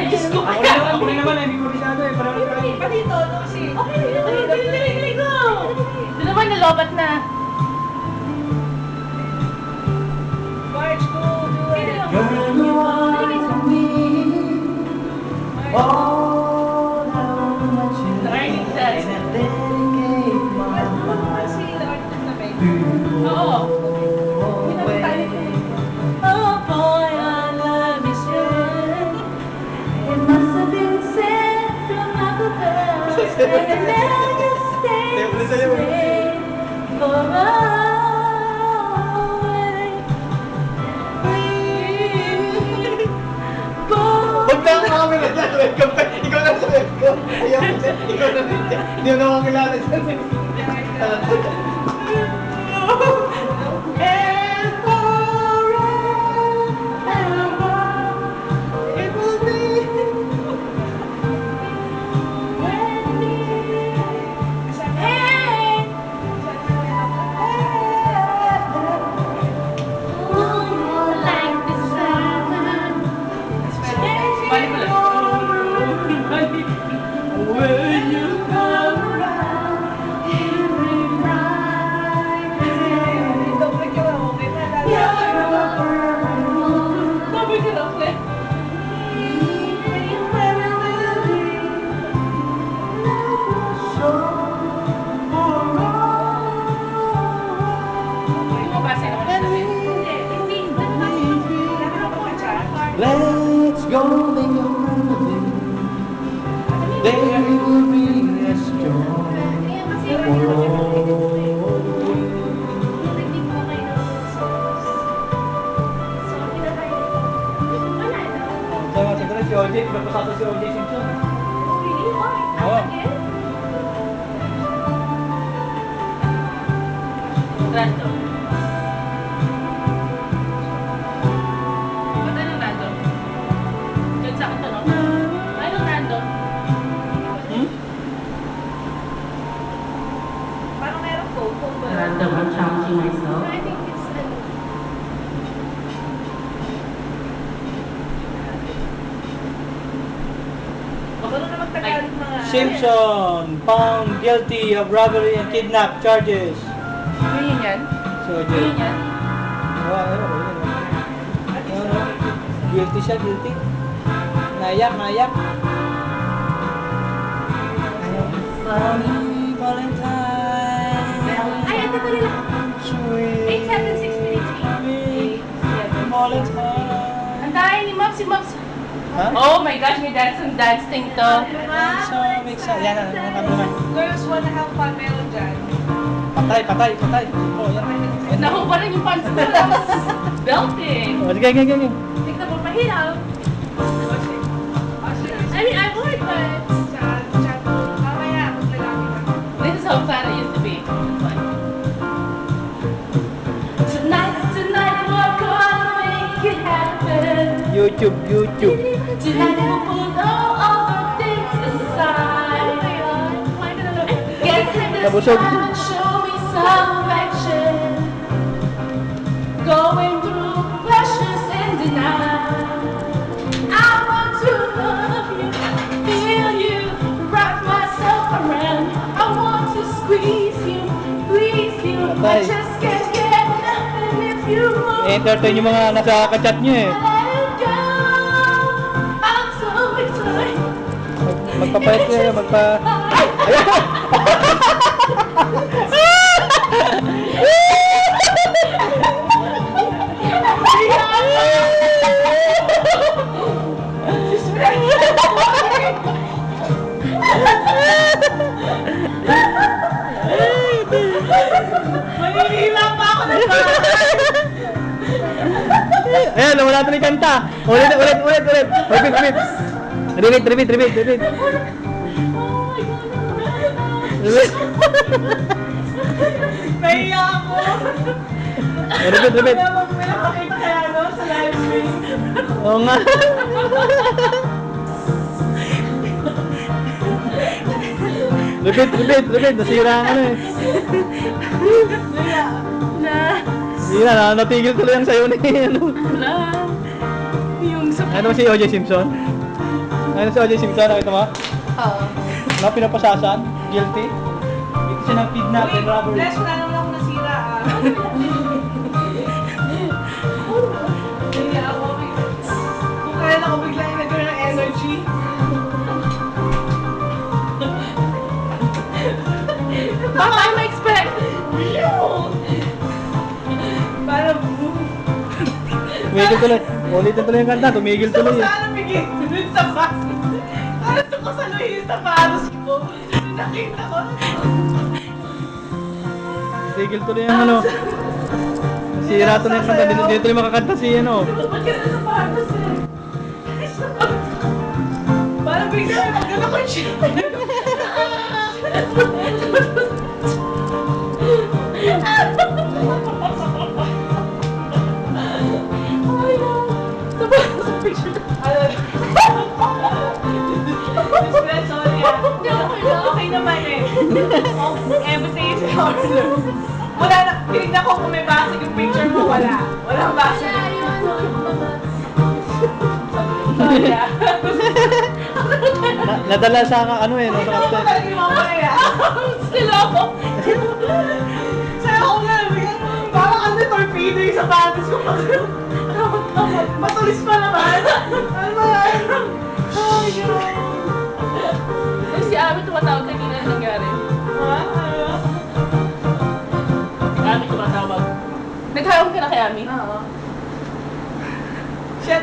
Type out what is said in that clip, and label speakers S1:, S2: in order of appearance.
S1: Ay, Diyos ko.
S2: Ako rin naman, hindi ko masyado eh. Parang
S1: Pa dito, Lucy. Okay, dali ko. Ito naman, nalobat na. March, go, do it.
S2: Girl, you are to me all I want you
S1: Learning test.
S2: and I dedicate my life to you.
S1: Oo.
S2: Always.
S1: Oh boy, I love you so. It must have been sent from up above. And it never stays the same for always.
S2: Huwag na ang camera dyan, webcam pa. Ikaw lang sa webcam. Ayaw mo dyan, ikaw na rin dyan. Hindi mo naman kilala dyan.
S1: And forever, it will be with me. Hey, like the sun. When you come around, every night,
S2: Let's go make a movie. There will be a storm. Sama sa si OJ, napasasa si OJ Simpson. Oo.
S1: Random. Ba't anong random? Diyan sa akin to, no? Anong random? Parang meron photo ba?
S3: Random, I'm challenging myself.
S1: I think it's Baka na magtagalog mga...
S2: Simpson found guilty of robbery and kidnap charges.
S1: Yun yan?
S2: Si OJ.
S1: Yun yan?
S2: Guilty siya, guilty. Nayak. Funny Valentine.
S1: Ay, ito pa nila.
S2: Sweet
S1: 876
S2: Valentine.
S1: Ang dahil ni Mops, si Mops.
S2: Ha?
S1: Oh my gosh, may dance and dance thing to.
S2: So excited. Yan na, nakamuna.
S1: Girls wanna have fun, meron dyan.
S2: Patay. Oh, yan.
S1: Naku pa rin yung pants ko. Belting.
S2: Oh, sige.
S1: Tignan mo, mahirap. I mean, I would, but... This is how fun I used to be. Tonight, we're gonna make it happen.
S2: YouTube.
S1: Tonight, we'll put all other things aside. Get to the
S2: Nabusog.
S1: sky, show me some affection. Going through pleasures in the night. I want to love you, feel you, wrap myself around. I want to squeeze you. I
S2: Patay.
S1: just can't get nothing if you won't.
S2: Entertain yung mga nasa kachat nyo eh.
S1: Let it go. I'm so excited.
S2: Magpapayat kayo,
S1: Manihila pa ako ng
S2: Ayan, wala natin kanta. Ulit. Repeat.
S1: Nahiya ako.
S2: Repeat.
S1: Alam mo, may nakakita kaya no, sa live stream.
S2: Oo nga. Repeat. Nasira ang ano eh. Hindi na, natigil tuloy ang sayo ni ano.
S1: Wala. Yung sa...
S2: Ano si OJ Simpson? Ano si O.J. Simpson, nakita mo?
S1: Oo.
S2: Na pinapasasan? Guilty? Ito siya ng kidnap and robbery.
S4: Flash, wala naman ako nasira ah. Hindi ako. Kung kaya ako bigla yung nagkaroon ng energy.
S1: Baka tayo ma-expect.
S4: Parang
S2: Tumigil tuloy. Ulitin tuloy yung kanta, tumigil
S4: gusto ko
S2: tuloy eh.
S4: sana bigay dun sa bus. Parang gusto ko saluhin sa paros ko. Nung nakita ko.
S2: Tumigil tuloy yung ano. Sira tuloy yung kanta, dito tuloy makakanta si ano.
S4: Ba't ka na sa paros eh? Parang bigla may magana ko siya. Sorry ah. Okay naman eh. Everything is color. Wala na. Tinignan ko kung may basig yung picture mo. Wala. Walang basig. Sorry ah.
S2: Nadala sa ano eh, no, sa
S4: Ikaw pa
S2: kapten.
S4: talaga yung mamaya. Sila ako. Sa'yo ako nga. Parang ano torpedo yung sapatos ko. Matulis pa naman. Ano ba yan? Oh my God.
S1: Si Ami tumatawag kanina na nangyari.
S4: Ha? Ano?
S1: Si Ami tumatawag. Nagharap ka na kay Ami?
S4: Oo. Shit,